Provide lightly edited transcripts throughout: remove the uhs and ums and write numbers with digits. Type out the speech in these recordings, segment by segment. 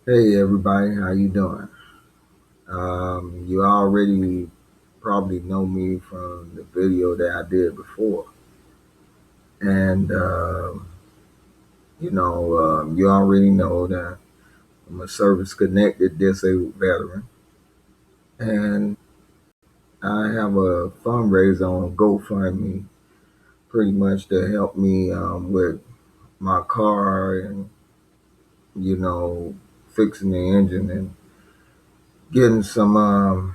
Hey everybody, how you doing? You already probably know me from the video that I did before, and you already know that I'm a service-connected disabled veteran, and I have a fundraiser on GoFundMe, pretty much to help me with my car and you know fixing the engine and getting some um,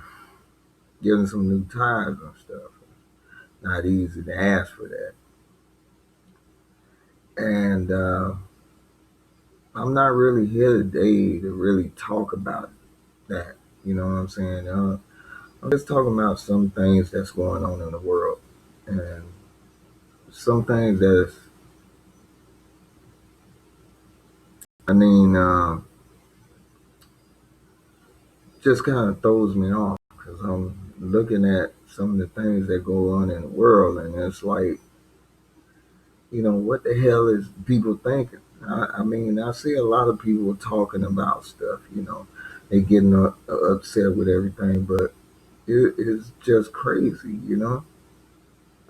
getting some new tires and stuff. Not easy to ask for that. And I'm not really here today to really talk about that. You know what I'm saying? I'm just talking about some things that's going on in the world and some things that's, I mean, just kind of throws me off because I'm looking at some of the things that go on in the world and it's like, what the hell is people thinking? I mean, I see a lot of people talking about stuff. They getting upset with everything, but it is just crazy. I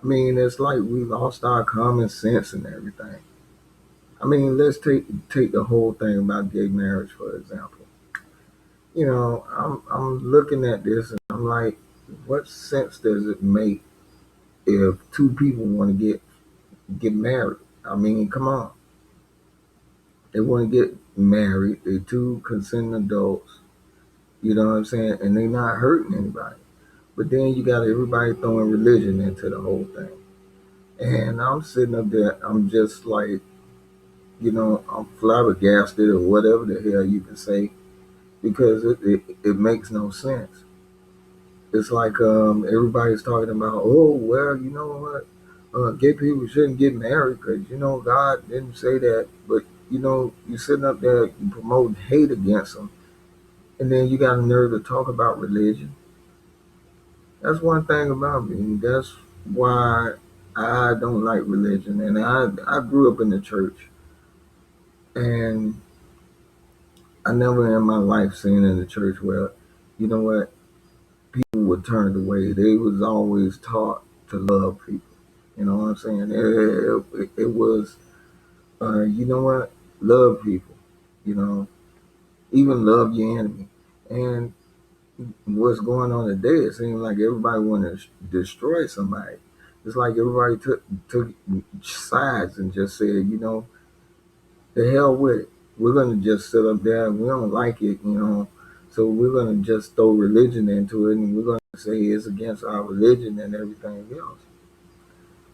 mean, it's like we lost our common sense and everything. I mean, let's take the whole thing about gay marriage for example. I'm looking at this and I'm like, what sense does it make if two people want to get married? I mean, come on, they want to get married. They're two consenting adults. You know what I'm saying? And they're not hurting anybody. But then you got everybody throwing religion into the whole thing. And I'm sitting up there, I'm just like, I'm flabbergasted or whatever the hell you can say because it makes no sense. It's like everybody's talking about, oh, well, you know what? Gay people shouldn't get married because, God didn't say that. But, you're sitting up there, you promote hate against them. And then you got a nerve to talk about religion. That's one thing about me. That's why I don't like religion. And I grew up in the church. And I never in my life seen in the church where, you know what, people were turned away. They was always taught to love people. You know what I'm saying? It was, you know what, love people. You know, even love your enemy. And what's going on today? It seems like everybody want to destroy somebody. It's like everybody took sides and just said, the hell with it. We're gonna just sit up there and we don't like it. So we're gonna just throw religion into it and we're gonna say it's against our religion and everything else.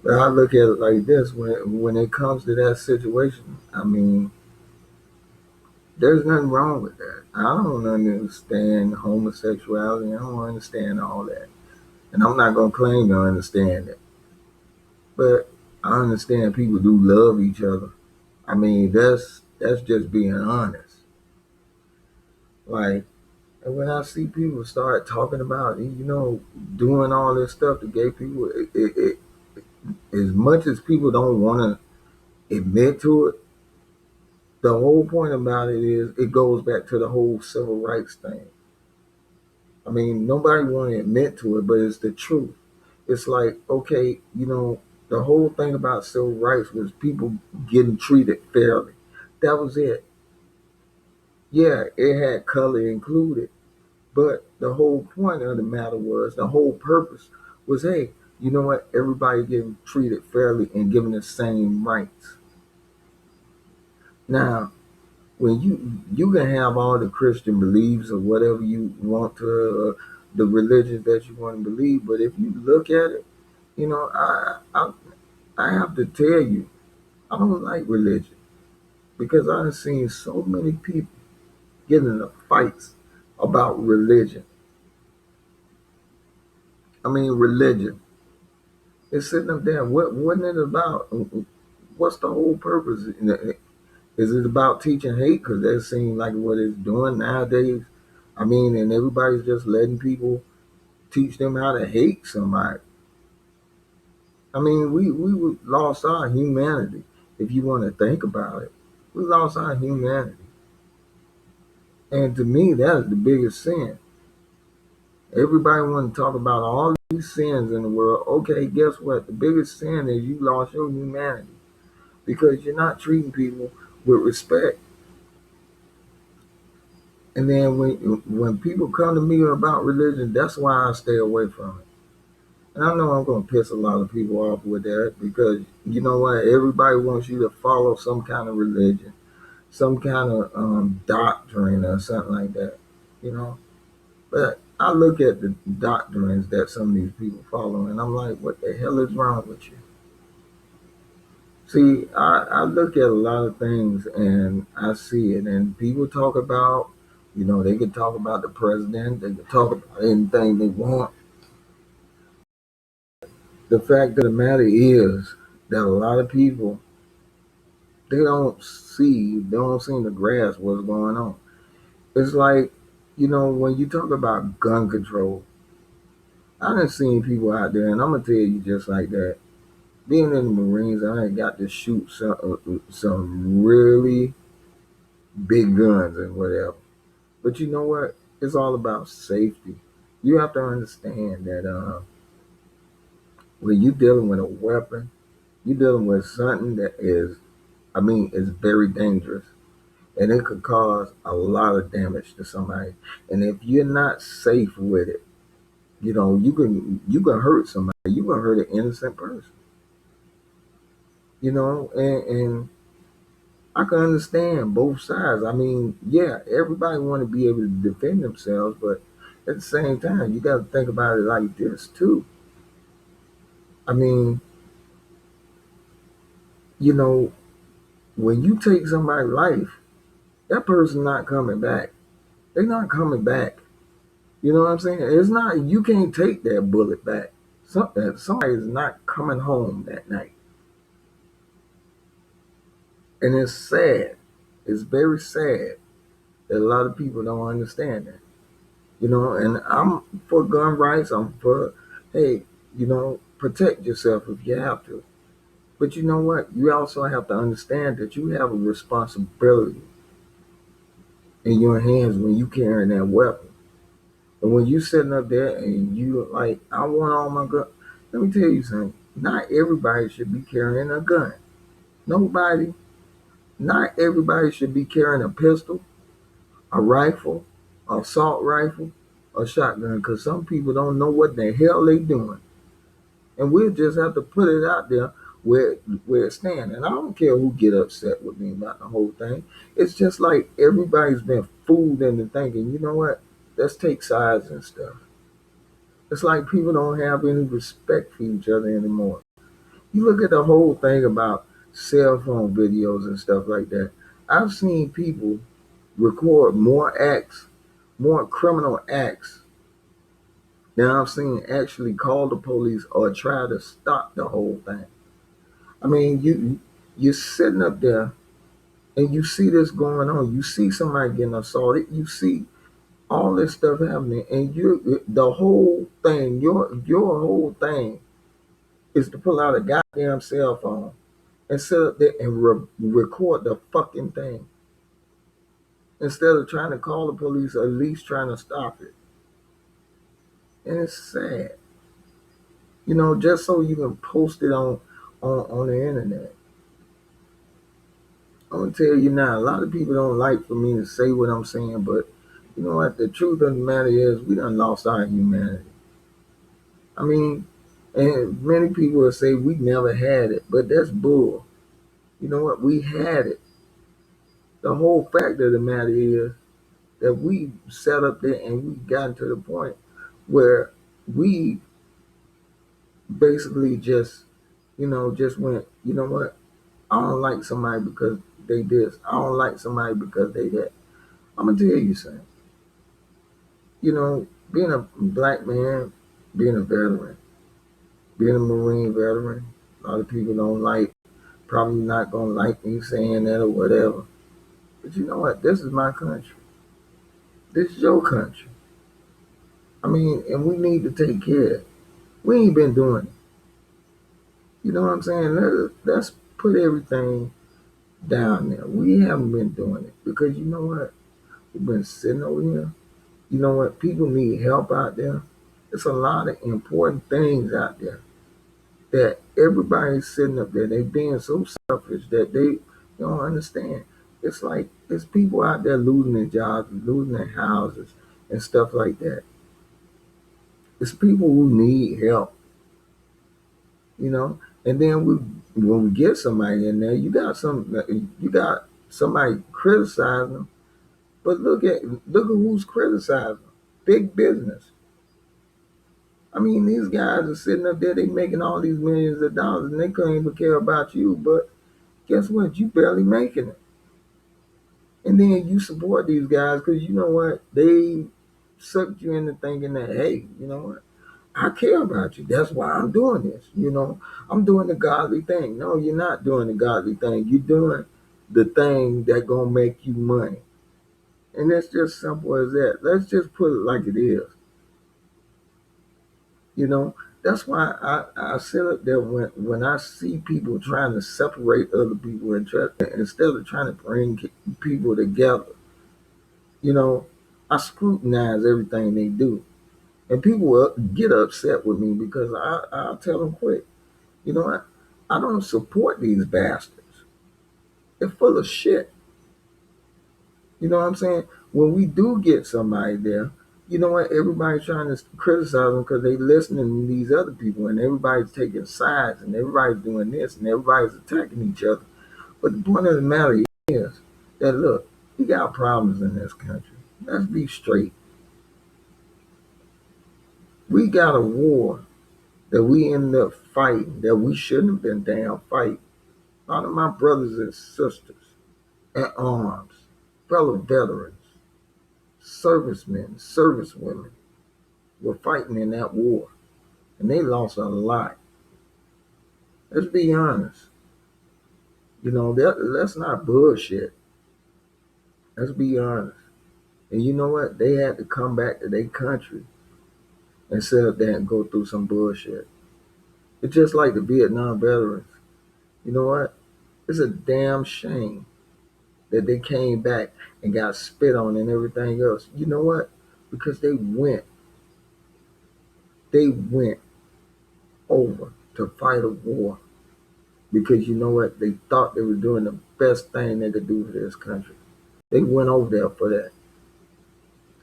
But I look at it like this: when it comes to that situation, I mean, there's nothing wrong with that. I don't understand homosexuality. I don't understand all that, and I'm not gonna claim to understand it. But I understand people do love each other. I mean, that's just being honest. Like, and when I see people start talking about, doing all this stuff to gay people, as much as people don't want to admit to it, the whole point about it is it goes back to the whole civil rights thing. I mean, nobody want to admit to it, but it's the truth. It's like, okay, the whole thing about civil rights was people getting treated fairly. That was it. Yeah, it had color included. But the whole point of the matter was, the whole purpose was, hey, you know what? Everybody getting treated fairly and given the same rights. Now, when you can have all the Christian beliefs or whatever you want to, the religion that you want to believe, but if you look at it, I have to tell you, I don't like religion because I've seen so many people get into fights about religion. I mean, religion. It's sitting up there. Wasn't it about? What's the whole purpose? Is it about teaching hate? Because that seems like what it's doing nowadays. I mean, and everybody's just letting people teach them how to hate somebody. I mean, we lost our humanity. If you want to think about it, we lost our humanity. And to me, that is the biggest sin. Everybody want to talk about all these sins in the world. Okay, guess what? The biggest sin is you lost your humanity because you're not treating people with respect. And then when people come to me about religion, that's why I stay away from it. And I know I'm going to piss a lot of people off with that because you know what? Everybody wants you to follow some kind of religion, some kind of doctrine or something like that, you know? But I look at the doctrines that some of these people follow and I'm like, what the hell is wrong with you? See, I look at a lot of things and I see it, and people talk about, they could talk about the president, they could talk about anything they want. The fact of the matter is that a lot of people, they don't seem to grasp what's going on. It's like, when you talk about gun control, I done seen people out there, and I'm gonna tell you just like that. Being in the Marines, I ain't got to shoot some really big guns and whatever. But you know what? It's all about safety. You have to understand that when you're dealing with a weapon, you're dealing with something that is very dangerous. And it could cause a lot of damage to somebody. And if you're not safe with it, you can hurt somebody. You can hurt an innocent person. And I can understand both sides. I mean, yeah, everybody want to be able to defend themselves, but at the same time, you got to think about it like this too. I mean, you know, when you take somebody's life, that person not coming back. They're not coming back. You know what I'm saying? It's not you can't take that bullet back. Somebody is not coming home that night, and it's sad. It's very sad that a lot of people don't understand that. And I'm for gun rights. I'm for, hey, protect yourself if you have to. But you know what? You also have to understand that you have a responsibility in your hands when you carrying that weapon. And when you sitting up there and you like, I want all my gun. Let me tell you something. Not everybody should be carrying a gun. Nobody. Not everybody should be carrying a pistol, a rifle, assault rifle, a shotgun. Because some people don't know what the hell they doing. And we'll just have to put it out there where it stands. And I don't care who get upset with me about the whole thing. It's just like everybody's been fooled into thinking, you know what? Let's take sides and stuff. It's like people don't have any respect for each other anymore. You look at the whole thing about cell phone videos and stuff like that. I've seen people record more criminal acts than I've seen actually call the police or try to stop the whole thing. I mean, you're sitting up there and you see this going on. You see somebody getting assaulted. You see all this stuff happening, and the whole thing, your whole thing is to pull out a goddamn cell phone and sit up there and record the fucking thing instead of trying to call the police or at least trying to stop it. And it's sad, just so you can post it on the internet. I'm gonna tell you now, a lot of people don't like for me to say what I'm saying, but you know what? The truth of the matter is, we done lost our humanity. I mean, and many people will say we never had it, but that's bull. You know what? We had it. The whole fact of the matter is that we sat up there and we got to the point where we basically just went, you know what? I don't like somebody because they this. I don't like somebody because they that. I'm gonna tell you something. Being a black man, being a veteran, being a Marine veteran, a lot of people don't like, probably not gonna like me saying that or whatever. But you know what? This is my country. This is your country. I mean, and we need to take care of it. We ain't been doing it. You know what I'm saying? Let's put everything down there. We haven't been doing it because you know what? You've been sitting over here. You know what? People need help out there. It's a lot of important things out there that everybody's sitting up there. They being so selfish that they don't understand. It's like there's people out there losing their jobs, losing their houses, and stuff like that. It's people who need help, you know. And then when we get somebody in there, you got somebody criticizing them. But look at who's criticizing them. Big business. I mean, these guys are sitting up there, they making all these millions of dollars, and they couldn't even care about you. But guess what? You barely making it. And then you support these guys because you know what? They sucked you into thinking that, hey, you know what? I care about you. That's why I'm doing this. I'm doing the godly thing. No, you're not doing the godly thing. You're doing the thing that gonna make you money. And it's just simple as that. Let's just put it like it is. You know, that's why I sit up there when I see people trying to separate other people instead of trying to bring people together. You know, I scrutinize everything they do, and people will get upset with me because I'll tell them quick. You know what? I don't support these bastards. They're full of shit. You know what I'm saying? When we do get somebody there, you know what? Everybody's trying to criticize them because they listening to these other people, and everybody's taking sides, and everybody's doing this, and everybody's attacking each other. But the point of the matter is that look, we got problems in this country. Let's be straight. We got a war that we ended up fighting that we shouldn't have been damn fighting. A lot of my brothers and sisters at arms, fellow veterans, servicemen, servicewomen were fighting in that war, and they lost a lot. Let's be honest. That's not bullshit. Let's be honest. And you know what? They had to come back to their country and sit up there and go through some bullshit. It's just like the Vietnam veterans. You know what? It's a damn shame that they came back and got spit on and everything else. You know what? Because they went over to fight a war because you know what? They thought they were doing the best thing they could do for this country. They went over there for that.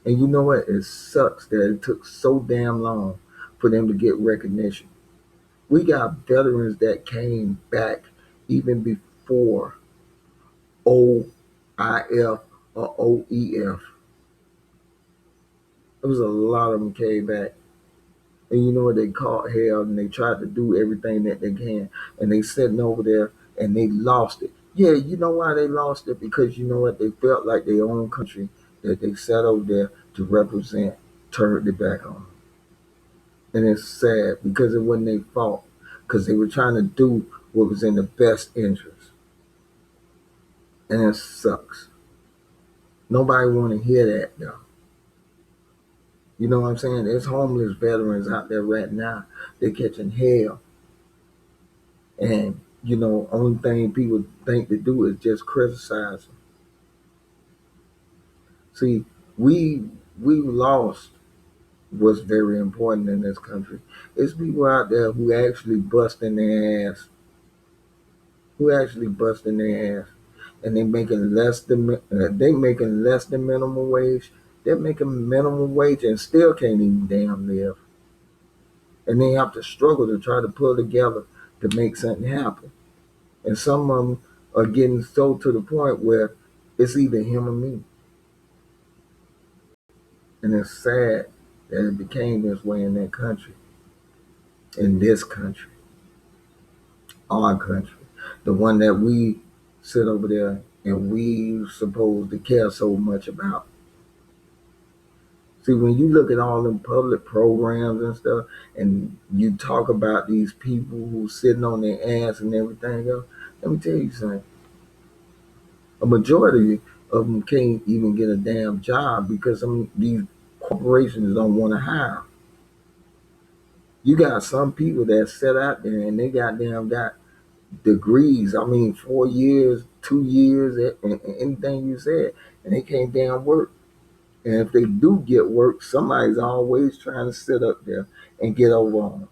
And you know what? It sucks that it took so damn long for them to get recognition. We got veterans that came back even before OIF or OEF. There was a lot of them came back. And you know what? They caught hell and they tried to do everything that they can. And they sitting over there and they lost it. Yeah, you know why they lost it? Because you know what? They felt like their own country that they sat over there to represent turned it back on them. And it's sad because it wasn't their fault. Because they were trying to do what was in the best interest. And it sucks. Nobody want to hear that though. You know what I'm saying? There's homeless veterans out there right now. They're catching hell. And, only thing people think to do is just criticize them. See, we lost what's very important in this country. It's people out there who actually busting their ass. Who actually busting their ass. And they making less than minimum wage. They're making minimum wage and still can't even damn live. And they have to struggle to try to pull together to make something happen. And some of them are getting so to the point where it's either him or me. And it's sad that it became this way in that country, in this country, our country, the one that we sit over there and we supposed to care so much about. See, when you look at all them public programs and stuff, and you talk about these people who sitting on their ass and everything else, let me tell you something. A majority of them can't even get a damn job because these corporations don't want to hire. You got some people that sit out there and they got degrees. I mean, 4 years, 2 years, anything you said, and they can't damn work. And if they do get work, somebody's always trying to sit up there and get over on them.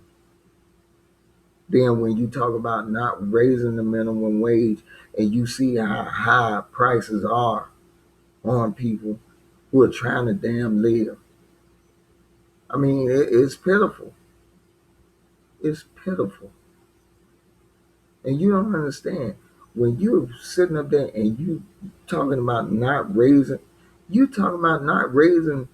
Then when you talk about not raising the minimum wage and you see how high prices are on people who are trying to damn live, I mean, it's pitiful. It's pitiful. And you don't understand. When you're sitting up there and you talking about not raising, you talking about not raising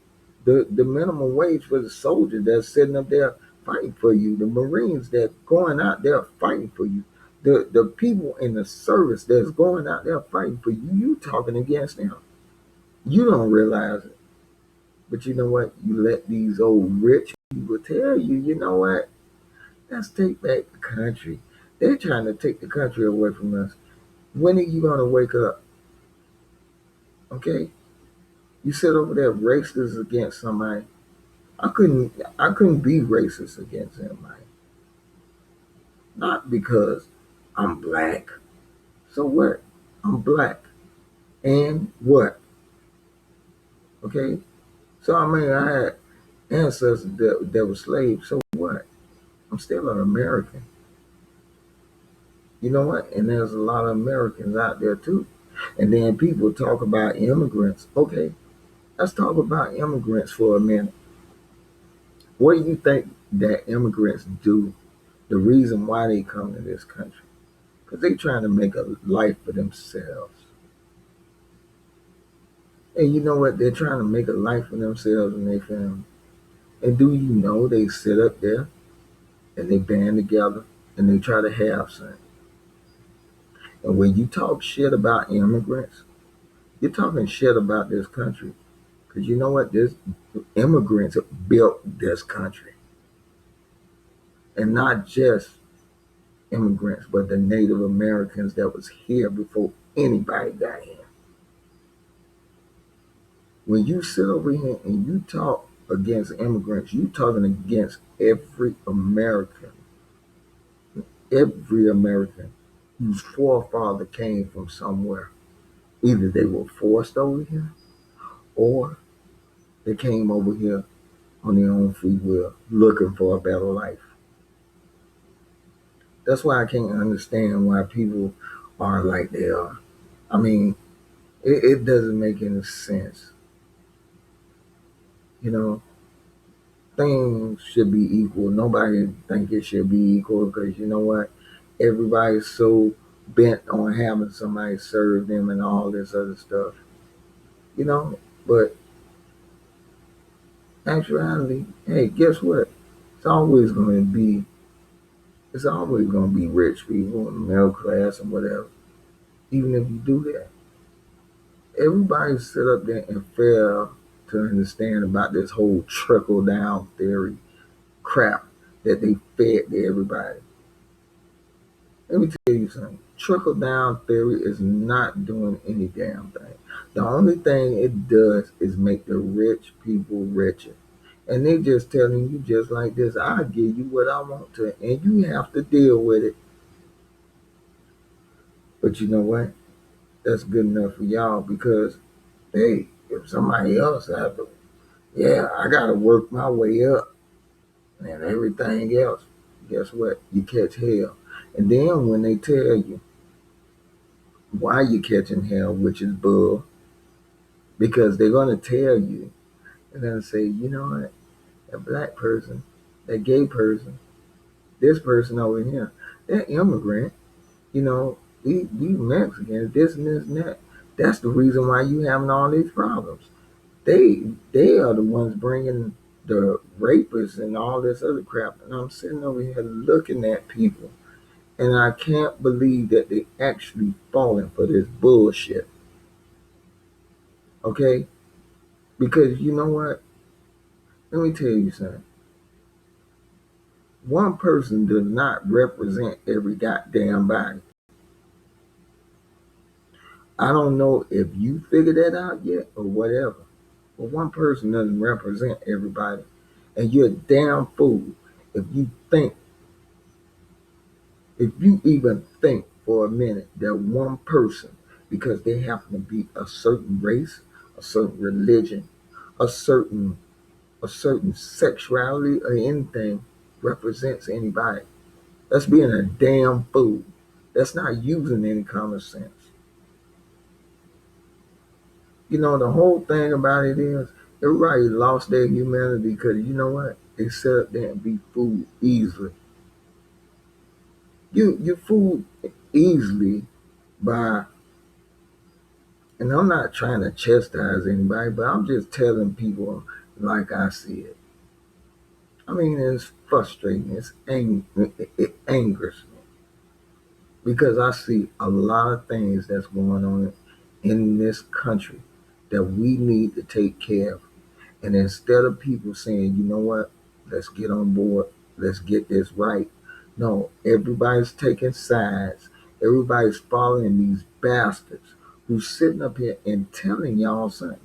the minimum wage for the soldier that's sitting up there fighting for you, the Marines that going out there fighting for you, the people in the service that's going out there fighting for you, you talking against them. You don't realize it. But you know what? You let these old rich people tell you, you know what? Let's take back the country. They're trying to take the country away from us. When are you gonna wake up? Okay? You sit over there racist against somebody. I couldn't be racist against somebody. Not because I'm black. So what? I'm black. And what? Okay? So I mean I had ancestors that were slaves. So what? I'm still an American. You know what? And there's a lot of Americans out there too. And then people talk about immigrants. Okay, let's talk about immigrants for a minute. What do you think that immigrants do? The reason why they come to this country? Because they trying to make a life for themselves. And you know what? They're trying to make a life for themselves and their family. And do you know they sit up there and they band together and they try to have something. And when you talk shit about immigrants, you're talking shit about this country. Because you know what? This immigrants built this country. And not just immigrants, but the Native Americans that was here before anybody got here. When you sit over here and you talk against immigrants, you talking against every American whose forefather came from somewhere. Either they were forced over here or they came over here on their own free will, looking for a better life. That's why I can't understand why people are like they are. I mean, it doesn't make any sense. You know, things should be equal. Nobody think it should be equal because you know what? Everybody's so bent on having somebody serve them and all this other stuff. You know, but actuality, hey, guess what? It's always going to be it's always going to be rich people and middle class and whatever. Even if you do that, everybody sit up there and fail to understand about this whole trickle down theory crap that they fed to everybody. Let me tell you something. Trickle down theory is not doing any damn thing. The only thing it does is make the rich people richer. And they just telling you just like this, I'll give you what I want to, and you have to deal with it. But you know what? That's good enough for y'all because, hey, if somebody else have to, yeah, I got to work my way up and everything else, guess what? You catch hell. And then when they tell you why you catching hell, which is bull, because they're going to tell you, they're going to say, you know what? That black person, that gay person, this person over here, that immigrant, you know, these Mexicans, this and this and that. That's the reason why you having all these problems. They they are the ones bringing the rapists and all this other crap. And I'm sitting over here looking at people, and I can't believe that they actually falling for this bullshit. Okay, because you know what? Let me tell you something. One person does not represent every goddamn body. I don't know if you figured that out yet or whatever. But one person doesn't represent everybody. And you're a damn fool if you think, if you even think for a minute that one person, because they happen to be a certain race, a certain religion, a certain a certain sexuality or anything represents anybody. That's being a damn fool. That's not using any common sense. You know, the whole thing about it is everybody lost their humanity because you know what? They sit up there and be fooled easily. You fooled easily by, and I'm not trying to chastise anybody, but I'm just telling people like I see it. I mean, it's frustrating. It angers me because I see a lot of things that's going on in this country that we need to take care of. And instead of people saying, you know what, let's get on board, let's get this right. No, everybody's taking sides. Everybody's following these bastards who's sitting up here and telling y'all something.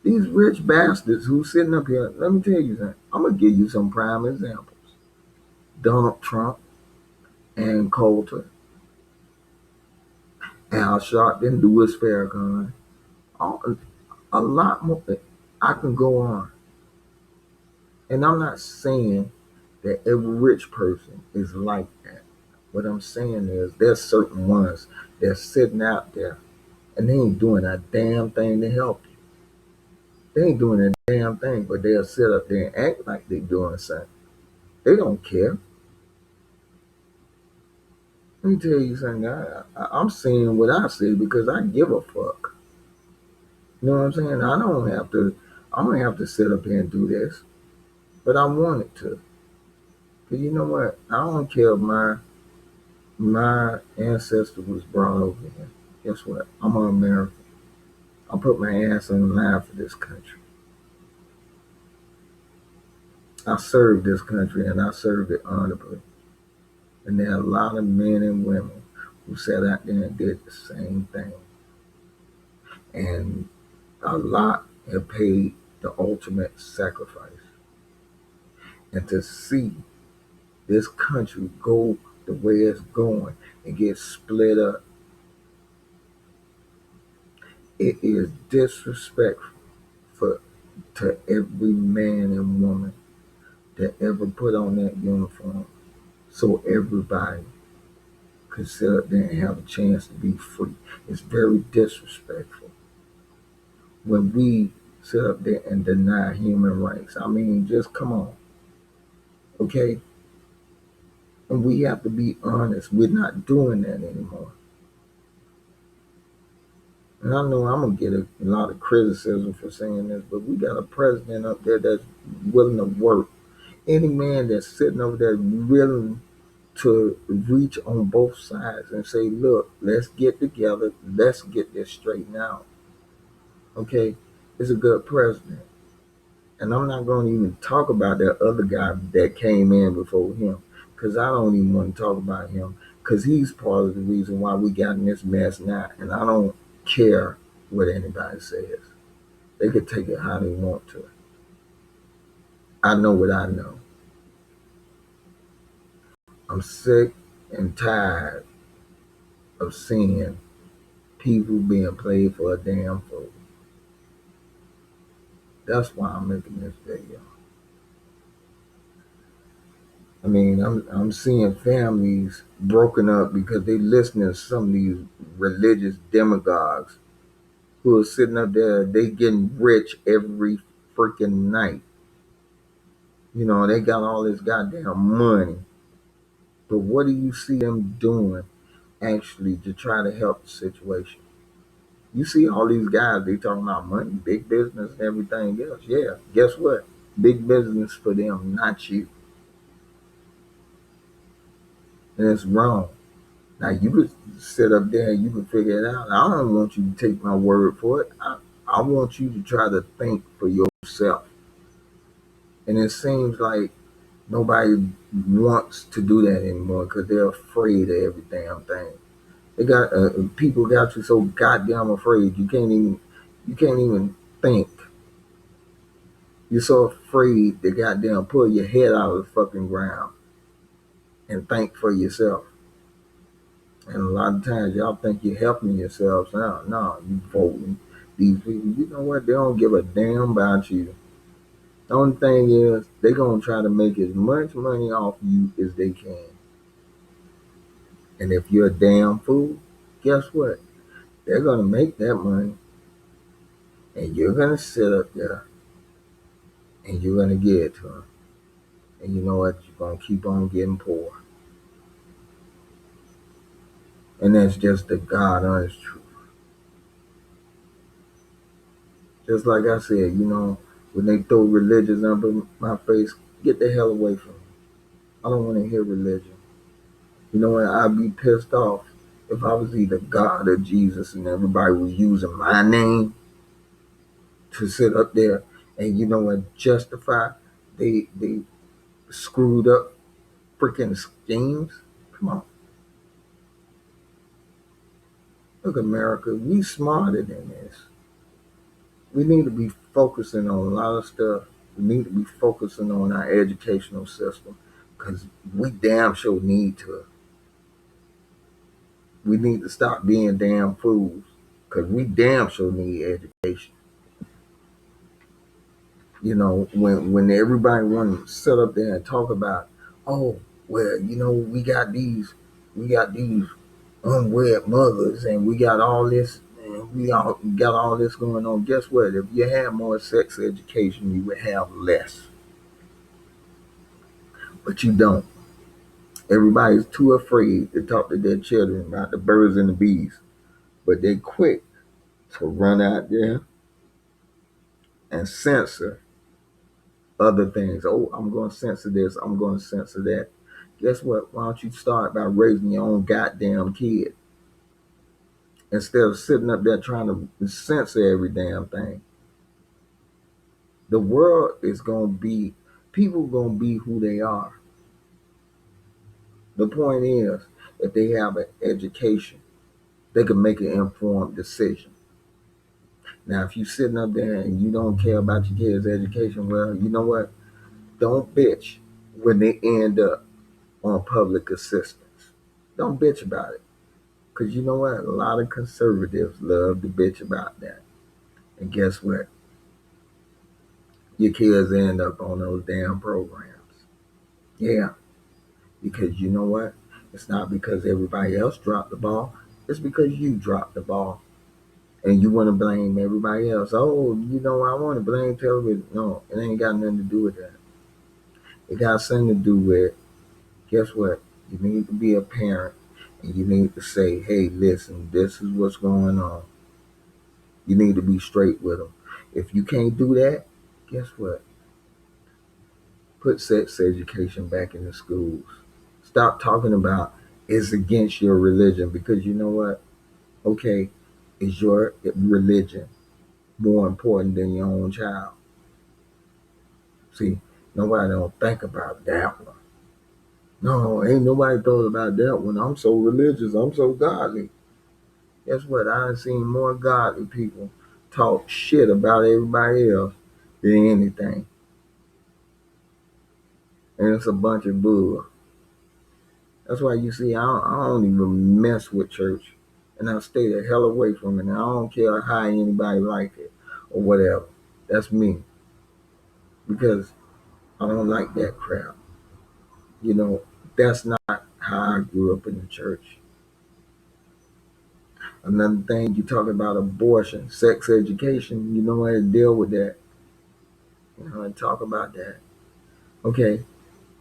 These rich bastards who's sitting up here, let me tell you something. I'm going to give you some prime examples. Donald Trump and Coulter, Al Sharpton, Louis Farrakhan, all, a lot more. I can go on. And I'm not saying that every rich person is like that. What I'm saying is there's certain ones that's sitting out there and they ain't doing a damn thing to help you. They ain't doing a damn thing, but they'll sit up there and act like they're doing something. They don't care. Let me tell you something. I'm saying what I say because I give a fuck. You know what I'm saying? I don't have to. I don't have to sit up here and do this, but I wanted to. Cause you know what? I don't care if my ancestor was brought over here. Guess what? I'm an American. I put my ass on the line for this country. I served this country and I served it honorably. And there are a lot of men and women who sat out there and did the same thing. And a lot have paid the ultimate sacrifice. And to see this country go the way it's going and get split up, it is disrespectful for to every man and woman that ever put on that uniform so everybody could sit up there and have a chance to be free. It's very disrespectful when we sit up there and deny human rights. I mean, just come on, okay? And we have to be honest. We're not doing that anymore. And I know I'm going to get a lot of criticism for saying this, but we got a president up there that's willing to work. Any man that's sitting over there willing to reach on both sides and say, look, let's get together, let's get this straightened out. Okay? Is a good president. And I'm not going to even talk about that other guy that came in before him because I don't even want to talk about him because he's part of the reason why we got in this mess now. And I don't care what anybody says. They could take it how they want to. I know what I know. I'm sick and tired of seeing people being played for a damn fool. That's why I'm making this video. I mean, I'm seeing families broken up because they listening to some of these religious demagogues who are sitting up there, they getting rich every freaking night. You know, they got all this goddamn money. But what do you see them doing actually to try to help the situation? You see all these guys, they talking about money, big business, and everything else. Yeah, guess what? Big business for them, not you. And it's wrong. Now you could sit up there and you could figure it out. I don't want you to take my word for it. I want you to try to think for yourself. And it seems like nobody wants to do that anymore because they're afraid of every damn thing. They got people got you so goddamn afraid you can't even think. You're so afraid to goddamn pull your head out of the fucking ground and think for yourself. And a lot of times y'all think you're helping yourselves. No, you voting. these people, you know what? They don't give a damn about you. The only thing is, they're going to try to make as much money off you as they can. And if you're a damn fool, guess what? They're going to make that money. And you're going to sit up there and you're going to give it to them. And you know what? You're going to keep on getting poor. And that's just the God honest truth. Just like I said, when they throw religions under my face, get the hell away from me. I don't want to hear religion. You know what? I'd be pissed off if I was either God or Jesus and everybody was using my name to sit up there and justify they screwed up freaking schemes. Come on. Look, America, we smarter than this. We need to be focusing on a lot of stuff. We need to be focusing on our educational system because we damn sure need to. We need to stop being damn fools because we damn sure need education. When everybody want to sit up there and talk about, oh, well, we got these unwed mothers, and we got all this, and we all got all this going on. Guess what? If you had more sex education, you would have less. But you don't. Everybody's too afraid to talk to their children about the birds and the bees. But they quick to run out there and censor other things. Oh, I'm going to censor this. I'm going to censor that. Guess what? Why don't you start by raising your own goddamn kid instead of sitting up there trying to censor every damn thing? The world is going to be, people going to be who they are. The point is, if they have an education, they can make an informed decision. Now, if you're sitting up there and you don't care about your kids' education, well, you know what? Don't bitch when they end up on public assistance. Don't bitch about it. Because you know what? A lot of conservatives love to bitch about that. And guess what? Your kids end up on those damn programs. Yeah, because you know what? It's not because everybody else dropped the ball. It's because you dropped the ball. And you want to blame everybody else. Oh, I want to blame television. No, it ain't got nothing to do with that. It got something to do with, guess what? You need to be a parent and you need to say, hey, listen, this is what's going on. You need to be straight with them. If you can't do that, guess what? Put sex education back in the schools. Stop talking about it's against your religion because you know what? Okay, is your religion more important than your own child? See, nobody don't think about that one. No, ain't nobody thought about that one. I'm so religious. I'm so godly. Guess what? I've seen more godly people talk shit about everybody else than anything. And it's a bunch of bull. That's why you see, I don't even mess with church. And I stay the hell away from it. And I don't care how anybody like it or whatever. That's me. Because I don't like that crap. That's not how I grew up in the church. Another thing, you talk about abortion, sex education, you know how to deal with that. And talk about that. Okay,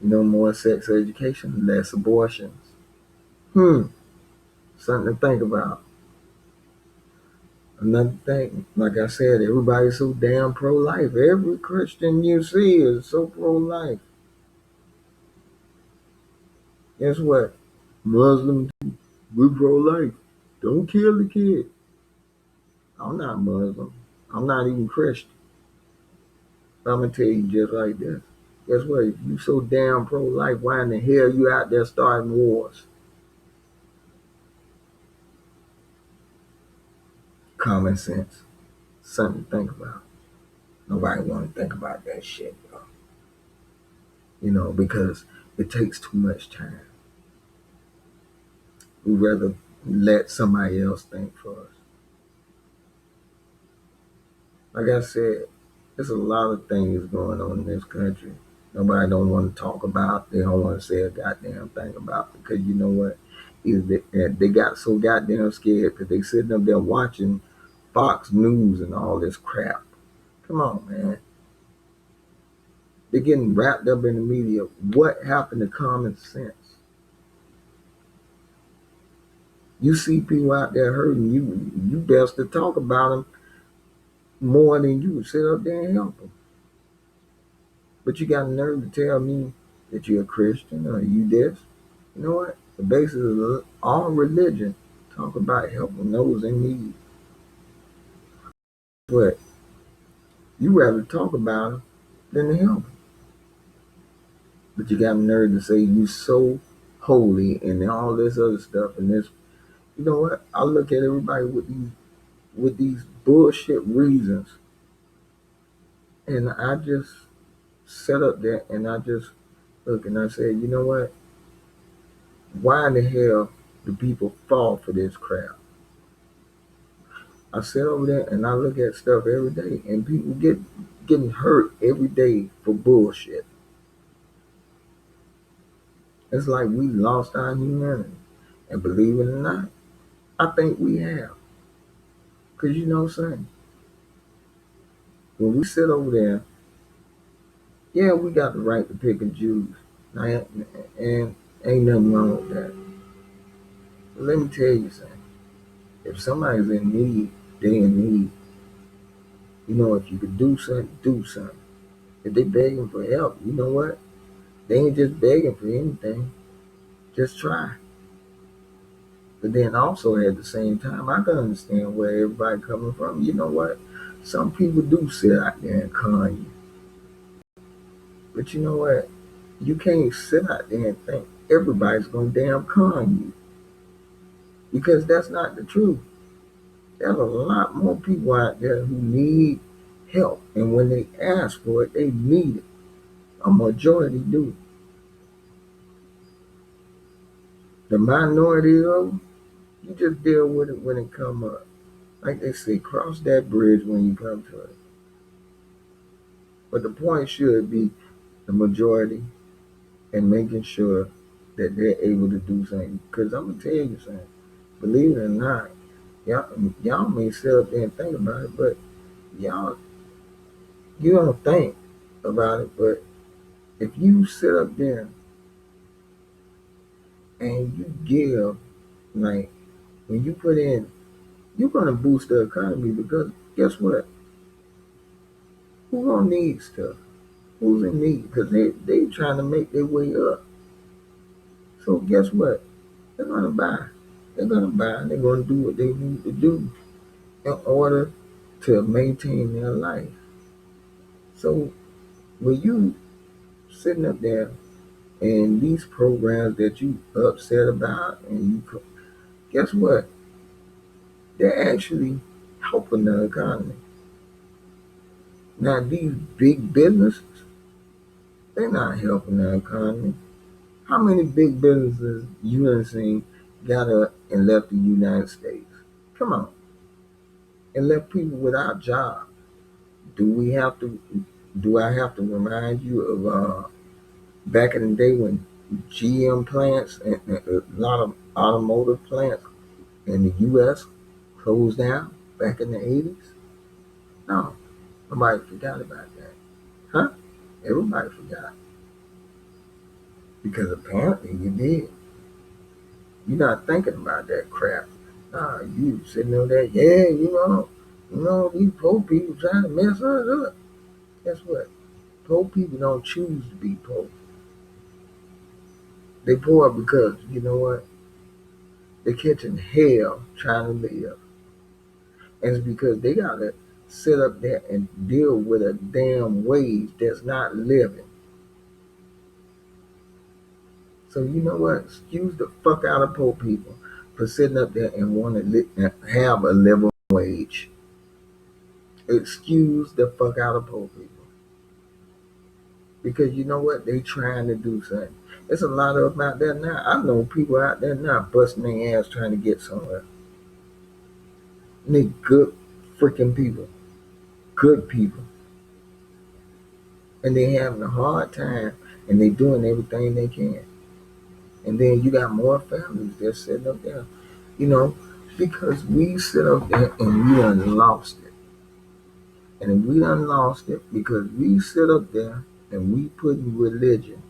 more sex education, less abortions. Something to think about. Another thing, like I said, everybody's so damn pro-life. Every Christian you see is so pro-life. Guess what? Muslims, we're pro-life. Don't kill the kid. I'm not Muslim. I'm not even Christian. But I'm going to tell you just like this. Guess what? If you so damn pro-life, why in the hell you out there starting wars? Common sense. Something to think about. Nobody want to think about that shit, though. Because it takes too much time. We'd rather let somebody else think for us. Like I said, there's a lot of things going on in this country. Nobody don't want to talk about. They don't want to say a goddamn thing about because you know what? Either they got so goddamn scared that they sitting up there watching Fox News and all this crap. Come on, man. They're getting wrapped up in the media. What happened to common sense? You see people out there hurting you best to talk about them more than you sit up there and help them. But you got a nerve to tell me that you're a Christian or you this. You know what? The basis of all religion talk about helping those in need. But you rather talk about them than to help them. But you got a nerve to say you so holy and all this other stuff and this. You know what? I look at everybody with these bullshit reasons, and I just set up there and I just look and I say, you know what? Why in the hell do people fall for this crap? I sit over there and I look at stuff every day, and people getting hurt every day for bullshit. It's like we lost our humanity, and believe it or not, I think we have. Cause you know what I'm saying? When we sit over there, yeah, we got the right to pick and choose, and ain't nothing wrong with that. But let me tell you something. If somebody's in need, they in need. You know, if you could do something, do something. If they begging for help, you know what? They ain't just begging for anything. Just try. But then also at the same time, I can understand where everybody coming from. You know what? Some people do sit out there and con you. But you know what? You can't sit out there and think everybody's gonna damn con you. Because that's not the truth. There's a lot more people out there who need help. And when they ask for it, they need it. A majority do. The minority of them, you just deal with it when it come up. Like they say, cross that bridge when you come to it. But the point should be the majority and making sure that they're able to do something. Because I'm gonna tell you something. Believe it or not, y'all may sit up there and think about it, but y'all you don't think about it. But if you sit up there and you give, like when you put in, you're gonna boost the economy because guess what? Who gonna need stuff? Who's in need? Because they trying to make their way up. So guess what? They're gonna buy. They're gonna buy. They're gonna do what they need to do in order to maintain their life. So when you sitting up there and these programs that you upset about, and guess what? They're actually helping the economy. Now these big businesses, they're not helping the economy. How many big businesses you done seen got up and left the United States? Come on, and left people without jobs. Do we have to? Do I have to remind you of back in the day when GM plants and a lot of automotive plants in the U.S. closed down back in the 80s? No, nobody forgot about that, huh? Everybody forgot because apparently you did. You're not thinking about that crap. Nah, you sitting over there, yeah, these poor people trying to mess us up. Guess what? Poor people don't choose to be poor. They poor because you know what? They're catching hell trying to live. And it's because they gotta sit up there and deal with a damn wage that's not living. So you know what? Excuse the fuck out of poor people for sitting up there and want to have a living wage. Excuse the fuck out of poor people. Because you know what? They trying to do something. There's a lot of them out there now. I know people out there now busting their ass trying to get somewhere. And they good freaking people. good people, and they having a hard time, and they doing everything they can. And then you got more families that's sitting up there, you know, because we sit up there and we done lost it. And if we done lost it because we sit up there and we putting religion,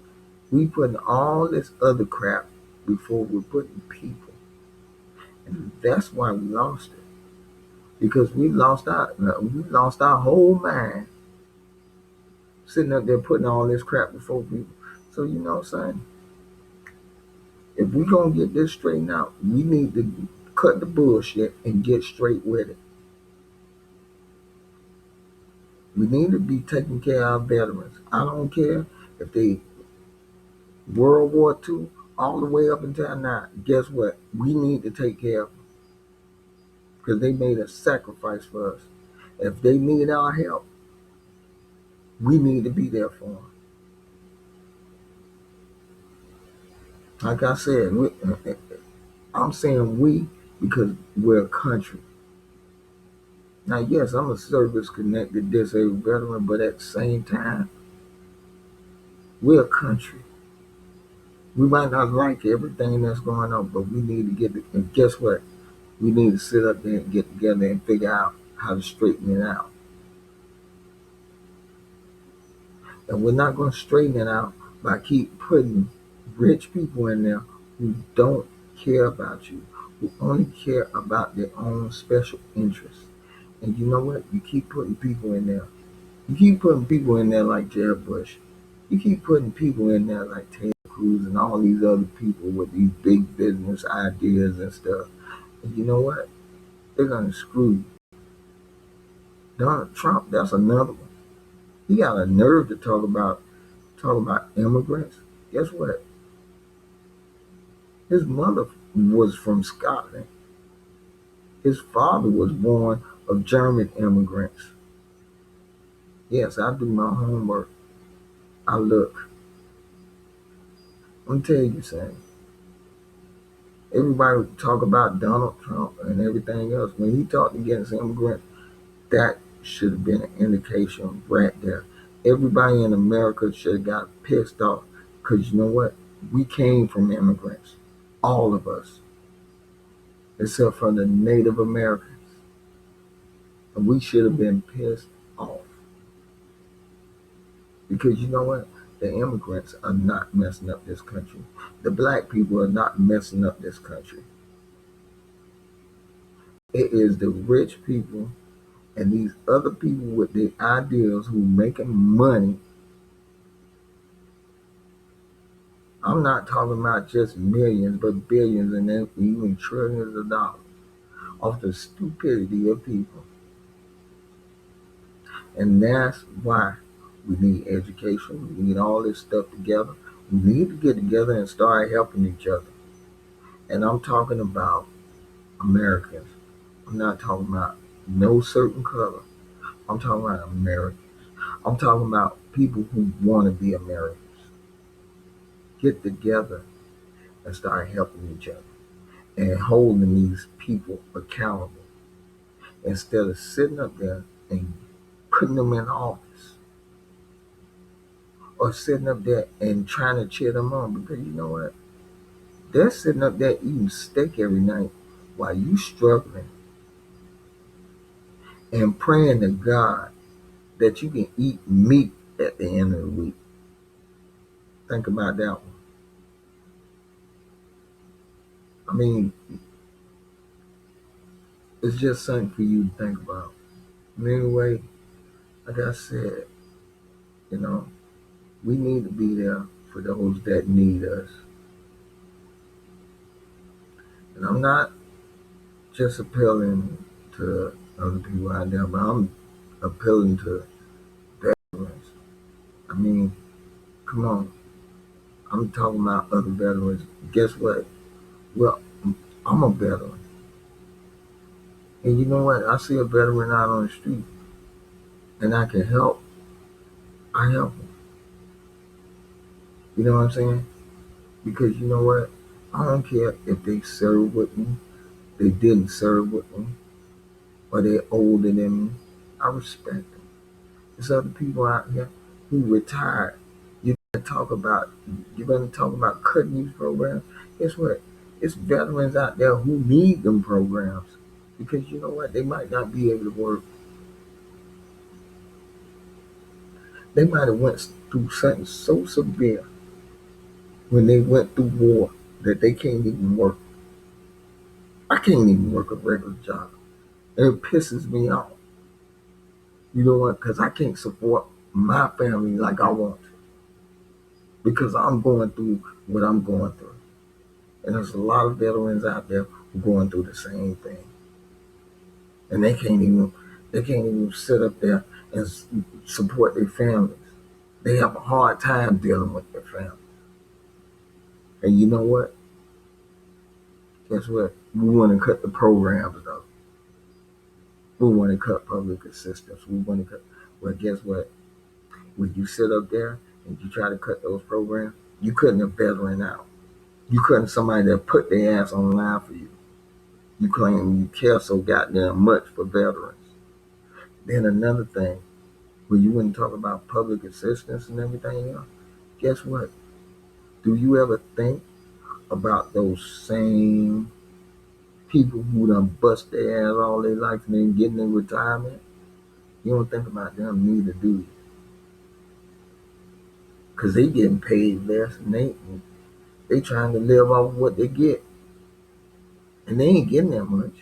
we putting all this other crap before we're putting people. And that's why we lost it. Because we lost our whole mind sitting up there putting all this crap before people. So you know what I'm saying? If we gonna get this straightened out, we need to cut the bullshit and get straight with it. We need to be taking care of our veterans. I don't care if they World War II all the way up until now. Guess what? We need to take care of them because they made a sacrifice for us. If they need our help, we need to be there for them. Like I said, I'm saying we because we're a country. Now, yes, I'm a service-connected disabled veteran, but at the same time, we're a country. We might not like everything that's going on, but we need to get it. And guess what? We need to sit up there and get together and figure out how to straighten it out. And we're not going to straighten it out by keep putting rich people in there who don't care about you, who only care about their own special interests. And you know what? You keep putting people in there. You keep putting people in there like Jeb Bush. You keep putting people in there like Ted Cruz and all these other people with these big business ideas and stuff. And you know what? They're gonna screw you. Donald Trump, that's another one. He got a nerve to talk about immigrants. Guess what? His mother was from Scotland. His father was born of German immigrants. Yes, I do my homework. I look. Let me tell you something. Everybody talk about Donald Trump and everything else. When he talked against immigrants, that should have been an indication right there. Everybody in America should have got pissed off because you know what? We came from immigrants, all of us, except for the Native Americans. And we should have been pissed off because you know what? The immigrants are not messing up this country. The black people are not messing up this country. It is the rich people and these other people with their ideas who making money. I'm not talking about just millions, but billions and then even trillions of dollars off the stupidity of people. And that's why we need education. We need all this stuff together. We need to get together and start helping each other. And I'm talking about Americans. I'm not talking about no certain color. I'm talking about Americans. I'm talking about people who want to be Americans. Get together and start helping each other and holding these people accountable instead of sitting up there and putting them in office or sitting up there and trying to cheer them on because you know what? They're sitting up there eating steak every night while you struggling and praying to God that you can eat meat at the end of the week. Think about that one. I mean, it's just something for you to think about. And anyway, like I said, you know, we need to be there for those that need us. And I'm not just appealing to other people out there, but I'm appealing to veterans. I mean, come on. I'm talking about other veterans. Guess what? Well, I'm a veteran. And you know what? I see a veteran out on the street and I can help. I help them. You know what I'm saying? Because you know what? I don't care if they serve with me, they didn't serve with me, or they're older than me. I respect them. There's other people out here who retired. You're gonna talk about cutting these programs. Guess what? It's veterans out there who need them programs because you know what? They might not be able to work. They might have went through something so severe when they went through war that they can't even work. I can't even work a regular job, and it pisses me off. You know what? Because I can't support my family like I want to because I'm going through what I'm going through. And there's a lot of veterans out there who are going through the same thing. And they can't even sit up there and support their families. They have a hard time dealing with their family. And you know what? Guess what? We want to cut the programs though. We want to cut public assistance. We want to cut. Well, guess what? When you sit up there and you try to cut those programs, you cutting a veteran out. You cutting somebody that put their ass on the line for you. You claim you care so goddamn much for veterans. Then another thing, when you wouldn't talk about public assistance and everything else, guess what? Do you ever think about those same people who done bust their ass all their life and then getting in retirement? You don't think about them neither, do you? Because they getting paid less and they trying to live off what they get. And they ain't getting that much.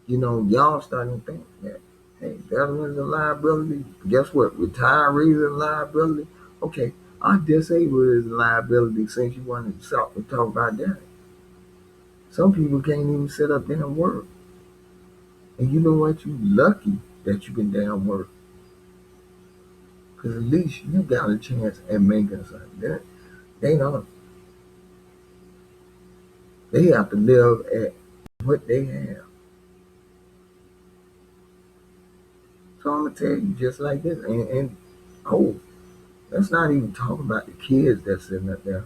You know, y'all starting to think that, hey, veterans are liability. Guess what? Retirees are liability. Okay, our disabled is a liability since you wanted to talk about that. Some people can't even sit up there and work. And you know what? You lucky that you can damn work. Because at least you got a chance at making something. They don't. They have to live at what they have. So I'm going to tell you just like this. Oh, let's not even talk about the kids that's sitting up there.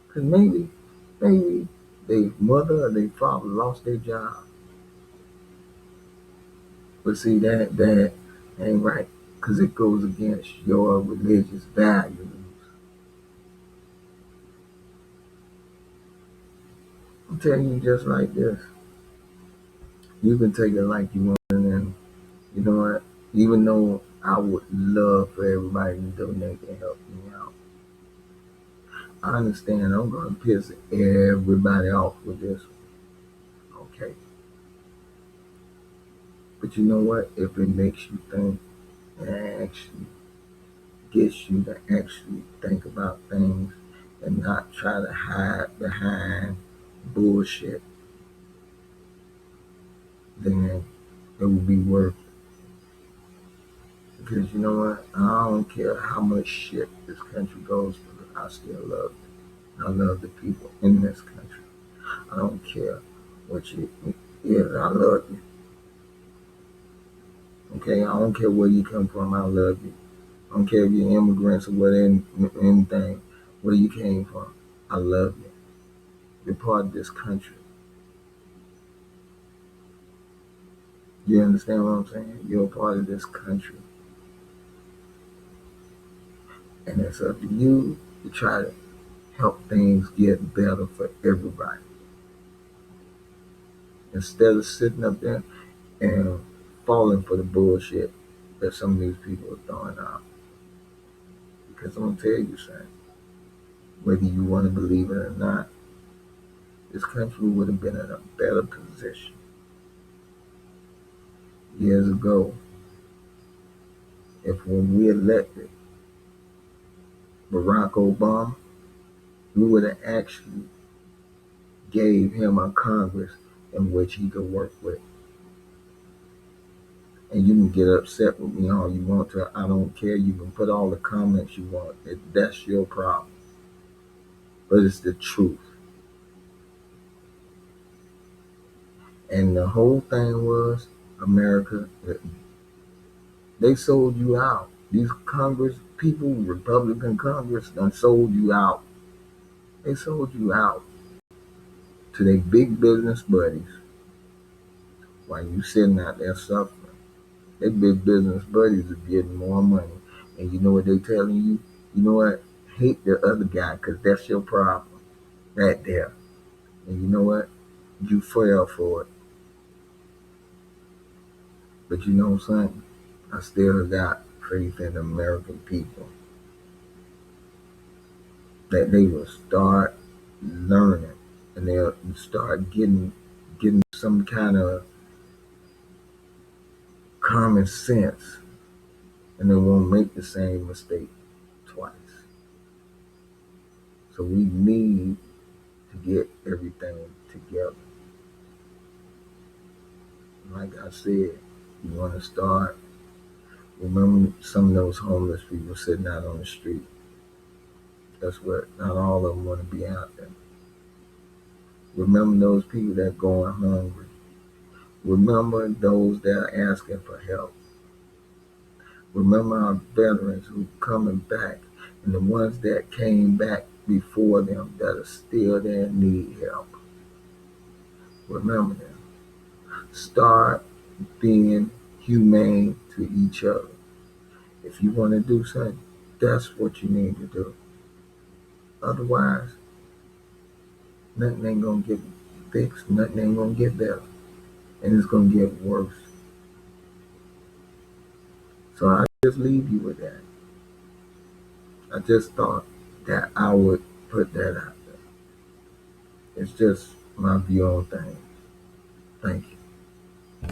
Because maybe their mother or their father lost their job. But see, that ain't right. Because it goes against your religious values. I'm telling you just like this. You can take it like you want, and you know what? Even though I would love for everybody to donate and help me out, I understand I'm going to piss everybody off with this one. Okay. But you know what? If it makes you think and actually gets you to actually think about things and not try to hide behind bullshit, then it will be worth it. Because you know what? I don't care how much shit this country goes through, I still love it. I love the people in this country. I don't care what you is. I love you. Okay, I don't care where you come from. I love you. I don't care if you're immigrants or anything, where you came from. I love you. You're part of this country. You understand what I'm saying? You're a part of this country. And it's up to you to try to help things get better for everybody. Instead of sitting up there and falling for the bullshit that some of these people are throwing out. Because I'm going to tell you something. Whether you want to believe it or not, this country would have been in a better position years ago if when we elected Barack Obama, we would have actually gave him a Congress in which he could work with. And you can get upset with me all you want to. I don't care. You can put all the comments you want. That's your problem. But it's the truth. And the whole thing was America, they sold you out. These Congress people, Republican Congress, done sold you out. They sold you out to their big business buddies while you sitting out there suffering. They big business buddies are getting more money. And you know what they telling you? You know what? Hate the other guy because that's your problem right there. And you know what? You fell for it. But you know what I'm saying? I still got faith in the American people that they will start learning and they'll start getting some kind of common sense and they won't make the same mistake twice. So we need to get everything together. Like I said, you want to start. Remember some of those homeless people sitting out on the street. That's what not all of them want to be out there. Remember those people that are going hungry. Remember those that are asking for help. Remember our veterans who are coming back and the ones that came back before them that are still there and need help. Remember them. Start being humane to each other. If you want to do something, that's what you need to do. Otherwise, nothing ain't gonna get fixed, nothing ain't gonna get better, and it's gonna get worse. So I just leave you with that. I just thought that I would put that out there. It's just my view on things. Thank you.